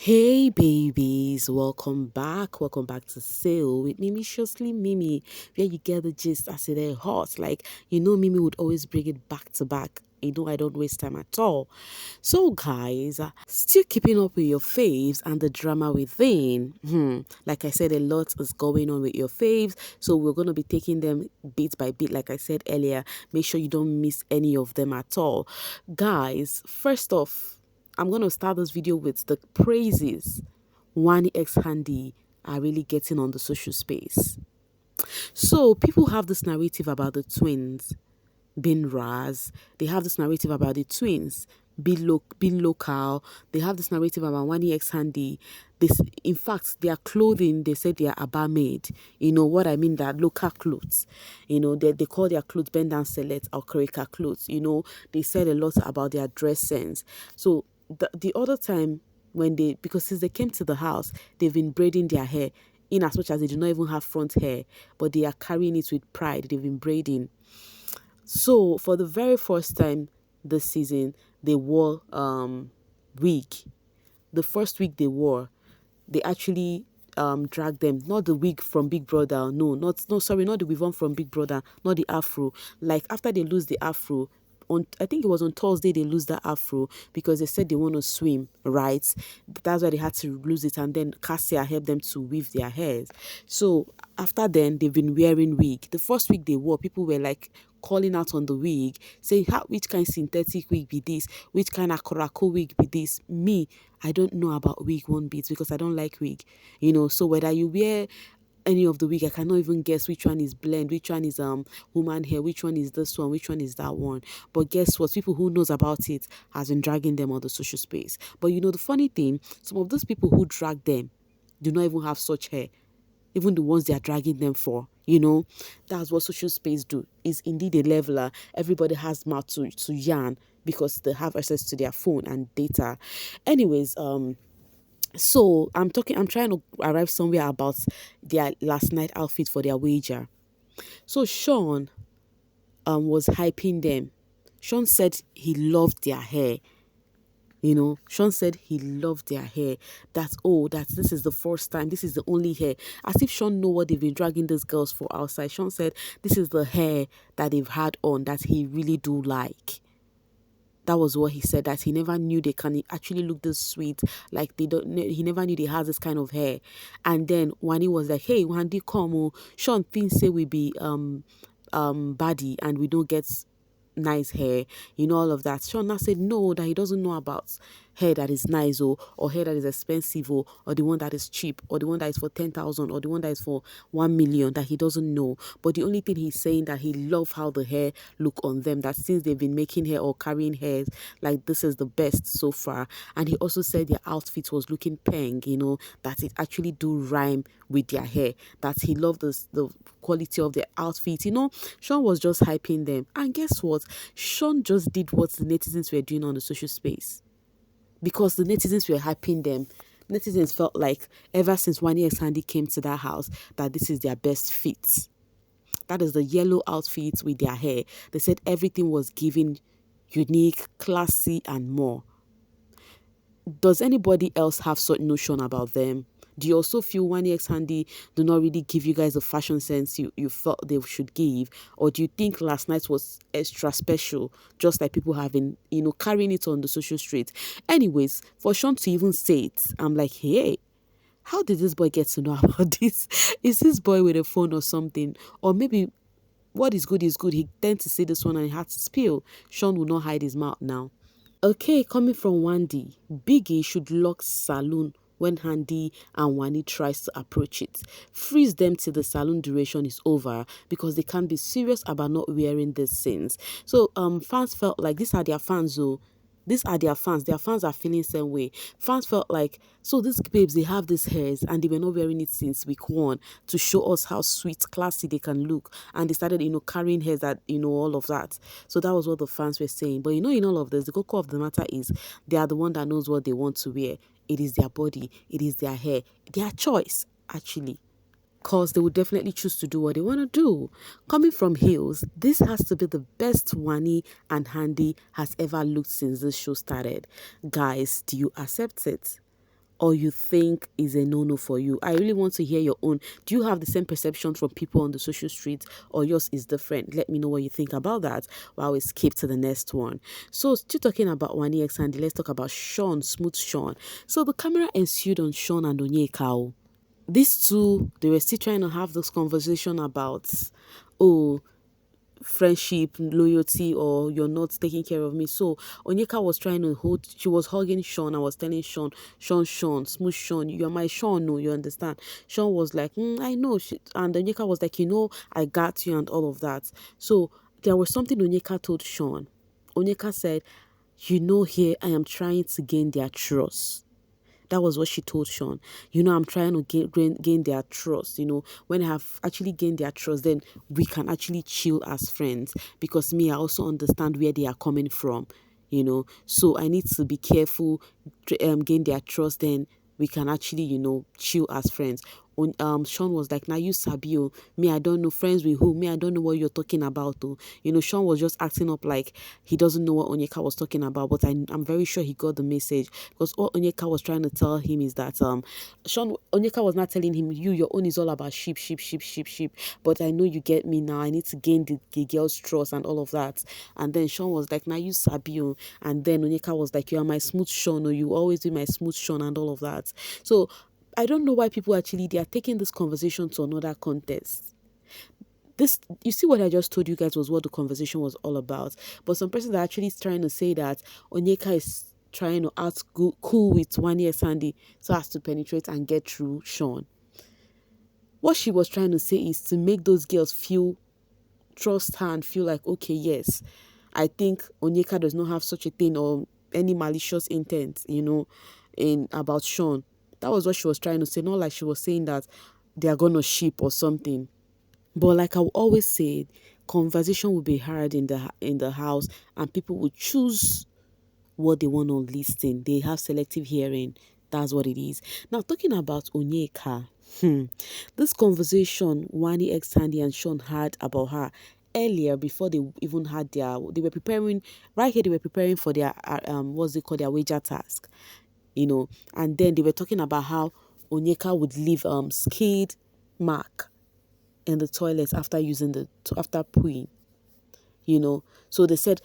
Hey babies, welcome back. Welcome back to Sail with Mimi Shostly Mimi, where you get the gist as it is hot. Mimi would always bring it back to back. I don't waste time at all. So, guys, still keeping up with your faves and the drama within. Like I said, a lot is going on with your faves. So, we're going to be taking them bit by bit, like I said earlier. Make sure you don't miss any of them at all. Guys, first off, I'm going to start this video with the praises Wanni and Handi are really getting on the social space. So people have this narrative about the twins being Raz. They have this narrative about the twins being local. They have this narrative about Wanni and Handi. This, in fact, their clothing, they said they are Aba made. You know what I mean? They're local clothes. They call their clothes bend down select or Korika clothes. They said a lot about their dress sense. So the other time because since they came to the house, they've been braiding their hair in as much as they do not even have front hair, but they are carrying it with pride. They've been braiding. So for the very first time this season, they wore wig. The first wig they wore, they actually dragged them. Not the wig from Big Brother. Not the wig one from Big Brother. Not the afro. Like after they lose the afro, I think it was on Thursday they lose the afro because they said they want to swim, right? That's why they had to lose it, and then Cassia helped them to weave their hairs. So after then, they've been wearing wig. The first wig they wore, people were like calling out on the wig, saying, which kind of synthetic wig be this? Which kind of Korako wig be this? Me, I don't know about wig one bit because I don't like wig. So whether you wear any of the wig, I cannot even guess which one is blend, which one is human hair, which one is this one, which one is that one. But guess what? People who knows about it has been dragging them on the social space. But the funny thing, some of those people who drag them do not even have such hair. Even the ones they are dragging them for, that's what social space do. Is indeed a leveler. Everybody has mouth to yarn because they have access to their phone and data. Anyways, so I'm trying to arrive somewhere about their last night outfit for their wager. So Shaun was hyping them. Shaun said he loved their hair. Shaun said he loved their hair. That this is the first time, this is the only hair. As if Shaun know what they've been dragging these girls for outside. Shaun said this is the hair that they've had on that he really do like. That was what he said, that he never knew they can actually look this sweet. Like he never knew they has this kind of hair. And then Wanni was like, hey, Handi, come on. Shaun thinks say we be baddie and we don't get nice hair, all of that. Shaun now said no, that he doesn't know about hair that is nice or hair that is expensive or the one that is cheap or the one that is for 10,000 or the one that is for 1 million, that he doesn't know. But the only thing he's saying that he love how the hair look on them, that since they've been making hair or carrying hairs, like this is the best so far. And he also said their outfit was looking peng, that it actually do rhyme with their hair, that he loved the quality of their outfit. Shaun was just hyping them. And guess what? Shaun just did what the netizens were doing on the social space. Because the netizens were hyping them. Netizens felt like ever since Wanni and Handi came to that house, that this is their best fit. That is the yellow outfit with their hair. They said everything was given unique, classy, and more. Does anybody else have such notion about them? Do you also feel Wanni and Handi do not really give you guys the fashion sense you felt they should give? Or do you think last night was extra special, just like people have been, carrying it on the social street? Anyways, for Shaun to even say it, I'm like, hey, how did this boy get to know about this? Is this boy with a phone or something? Or maybe what is good is good. He tends to say this one and he had to spill. Shaun will not hide his mouth now. Okay, coming from Wandy, Biggie should lock saloon when Handi and Wanni tries to approach it. Freeze them till the saloon duration is over because they can't be serious about not wearing these things. So fans felt like these are their fans, though. These are their fans. Their fans are feeling the same way. Fans felt like, so these babes, they have these hairs and they were not wearing it since week 1 to show us how sweet, classy they can look. And they started, carrying hairs that, all of that. So that was what the fans were saying. But, in all of this, the cocoa of the matter is they are the one that knows what they want to wear. It is their body. It is their hair. Their choice, actually. Because they would definitely choose to do what they want to do. Coming from Hills, this has to be the best Wanni and Handi has ever looked since this show started. Guys, do you accept it? or you think is a no-no for you? I really want to hear your own. Do you have the same perception from people on the social streets, or yours is different? Let me know what you think about that while we skip to the next one. So still talking about Wanni and Handi, let's talk about Shaun, Smooth Shaun. So the camera ensued on Shaun and Onyeka. These two, they were still trying to have this conversation about, oh, friendship, loyalty, or you're not taking care of me. So Onyeka was trying to hold, she was hugging Shaun. I was telling Shaun, Shaun, smooth Shaun, you're my Shaun, no, you understand? Shaun was like, I know. And Onyeka was like, I got you and all of that. So there was something Onyeka told Shaun. Onyeka said, here I am trying to gain their trust. That was what she told Shaun. I'm trying to gain their trust. When I have actually gained their trust, then we can actually chill as friends. Because me, I also understand where they are coming from. So I need to be careful, gain their trust, then we can actually, chill as friends. Shaun was like, now you Sabio, me, I don't know friends with who, me, I don't know what you're talking about though. Shaun was just acting up like he doesn't know what Onyeka was talking about, but I'm very sure he got the message, because all Onyeka was trying to tell him is that Onyeka was not telling him, your own is all about sheep, sheep, sheep, sheep, sheep, but I know you get me now, I need to gain the girl's trust and all of that. And then Shaun was like, now you Sabio, and then Onyeka was like, you are my smooth Shaun, or you always be my smooth Shaun and all of that. So I don't know why people actually, they are taking this conversation to another context. This, you see, what I just told you guys was what the conversation was all about. But some persons are actually trying to say that Onyeka is trying to act cool with Wanni and Handi so as to penetrate and get through Shaun. What she was trying to say is to make those girls trust her and feel like, okay, yes, I think Onyeka does not have such a thing or any malicious intent, in about Shaun. That was what she was trying to say. Not like she was saying that they are gonna ship or something. But like I always say, conversation will be hard in the house, and people will choose what they want to listen. They have selective hearing. That's what it is. Now talking about Onyeka, this conversation Wanni X Handi and Shaun had about her earlier, before they even had they were preparing right here. They were preparing for their what's it called, their wager task, and then they were talking about how Onyeka would leave skid mark in the toilet after after pooing. So they said,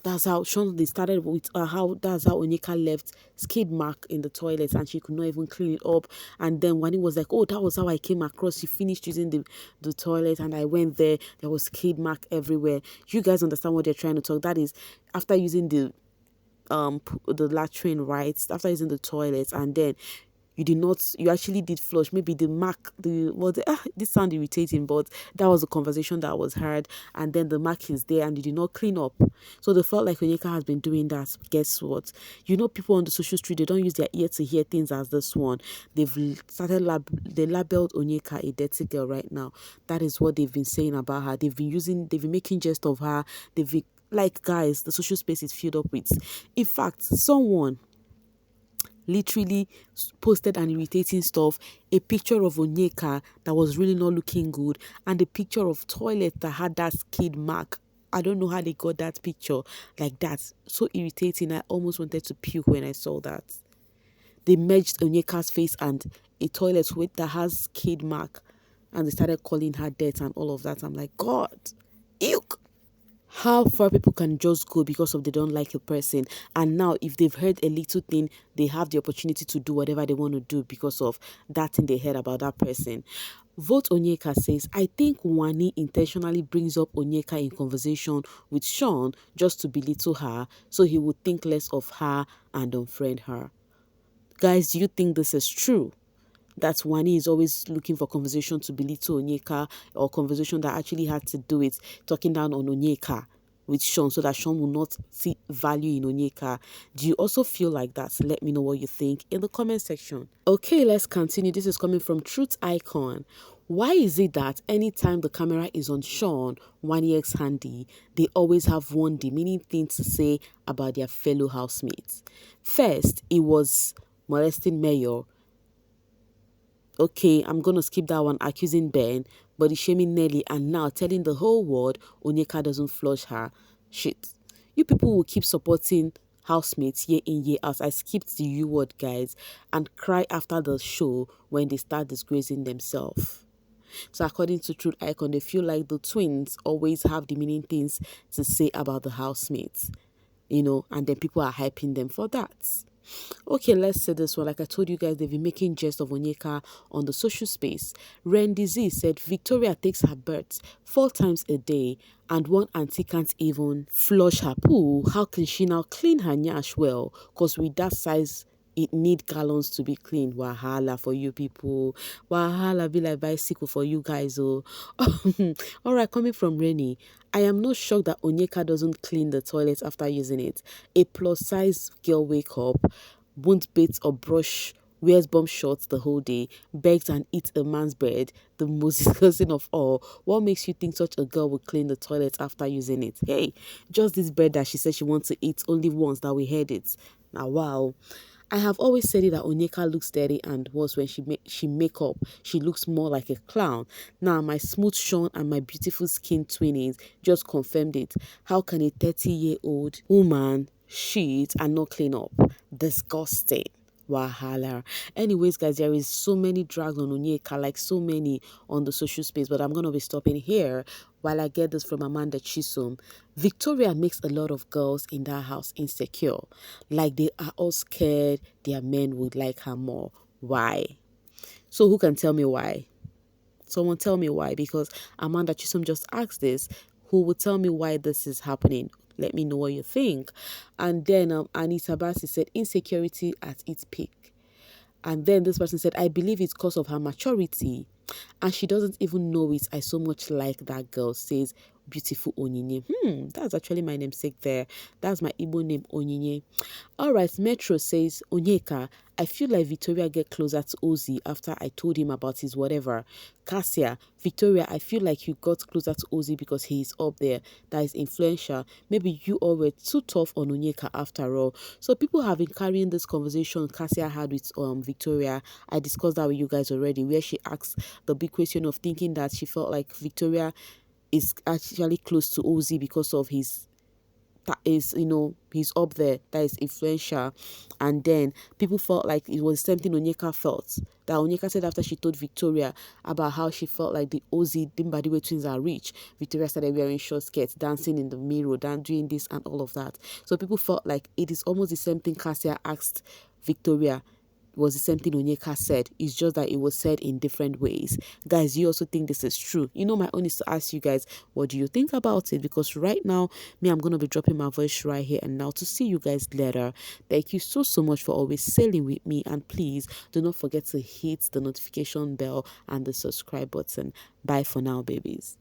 that's how Shaun, they started with how that's how Onyeka left skid mark in the toilet and she could not even clean it up. And then Wanni was like, oh, that was how I came across. She finished using the toilet and I went there was skid mark everywhere. You guys understand what they're trying to talk? That is, after using the latrine, right, after using the toilet, and then you actually did flush. Maybe the mark, this sound irritating, but that was the conversation that was heard. And then the mark is there and you did not clean up. So they felt like Onyeka has been doing that. Guess what? People on the social street, they don't use their ear to hear things as this one. They've started, they labeled Onyeka a dirty girl right now. That is what they've been saying about her. They've been making jest of her. They've been, like, guys, the social space is filled up with. In fact, someone literally posted an irritating stuff, a picture of Onyeka that was really not looking good, and a picture of toilet that had that skid mark. I don't know how they got that picture like that. So irritating. I almost wanted to puke when I saw that. They merged Onyeka's face and a toilet with that has skid mark, and they started calling her dead and all of that. I'm like, God, ew. How far people can just go because of they don't like a person, and now if they've heard a little thing, they have the opportunity to do whatever they want to do because of that thing they heard about that person. Vote Onyeka says, I think Wanni intentionally brings up Onyeka in conversation with Shaun just to belittle her so he would think less of her and unfriend her. Guys, do you think this is true? That Wanni is always looking for conversation to belittle Onyeka, or conversation that actually had to do with talking down on Onyeka with Shaun so that Shaun will not see value in Onyeka. Do you also feel like that? Let me know what you think in the comment section. Okay, let's continue. This is coming from Truth Icon. Why is it that anytime the camera is on Shaun, Wanni X Handi, they always have one demeaning thing to say about their fellow housemates? First, it was molesting Mayor. Okay, I'm going to skip that one, accusing Ben, body shaming Nelly, and now telling the whole world Onyeka doesn't flush her. Shit. You people will keep supporting housemates year in, year out. I skipped the U word, guys, and cry after the show when they start disgracing themselves. So according to Truth Icon, they feel like the twins always have demeaning things to say about the housemates, and then people are hyping them for that. Okay, let's say this one. Like I told you guys, they've been making jest of Onyeka on the social space. Randy Z said Victoria takes her birth 4 times a day and one auntie can't even flush her poo. How can she now clean her nyash well? Because with that size, it need gallons to be cleaned. Wahala for you people. Wahala be like bicycle for you guys. Oh, all right. Coming from Rennie, I am not shocked that Onyeka doesn't clean the toilet after using it. A plus size girl wake up, won't bathe or brush, wears bomb shorts the whole day, begs and eats a man's bread. The most disgusting of all. What makes you think such a girl would clean the toilet after using it? Hey, just this bread that she said she wants to eat only once that we heard it. Now, wow. I have always said it that Onyeka looks dirty and worse when she make up. She looks more like a clown. Now my smooth Shaun and my beautiful skin twinnies just confirmed it. How can a 30-year-old woman shit and not clean up? Disgusting. Wahala. Anyways, guys, there is so many drags on Onyeka, like so many on the social space, but I'm gonna be stopping here while I get this from Amanda Chisholm. Victoria makes a lot of girls in that house insecure, like they are all scared their men would like her more. Why? So who can tell me why? Someone tell me why, because Amanda Chisholm just asked this. Who will tell me why this is happening? Let me know what you think. And then Anita Bassi said insecurity at its peak. And then this person said, I believe it's because of her maturity. And she doesn't even know it. I so much like that girl, says beautiful Onyinye. That's actually my namesake there. That's my Igbo name, Onyinye. All right, Metro says, Onyeka, I feel like Victoria get closer to Ozzy after I told him about his whatever. Cassia, Victoria, I feel like you got closer to Ozzy because he is up there. That is influential. Maybe you all were too tough on Onyeka after all. So people have been carrying this conversation Cassia had with Victoria. I discussed that with you guys already, where she asked the big question of thinking that she felt like Victoria is actually close to Ozzy because of his that is, he's up there, that is influential. And then people felt like it was something Onyeka felt. That Onyeka said after she told Victoria about how she felt like the Ozzy Dimbadiwe twins are rich. Victoria started wearing short skirts, dancing in the mirror, doing this and all of that. So people felt like it is almost the same thing Cassia asked Victoria was the same thing Onyeka said. It's just that it was said in different ways. Guys, you also think this is true? My own is to ask you guys, what do you think about it? Because right now, I'm going to be dropping my voice right here and now to see you guys later. Thank you so much for always sailing with me. And please do not forget to hit the notification bell and the subscribe button. Bye for now, babies.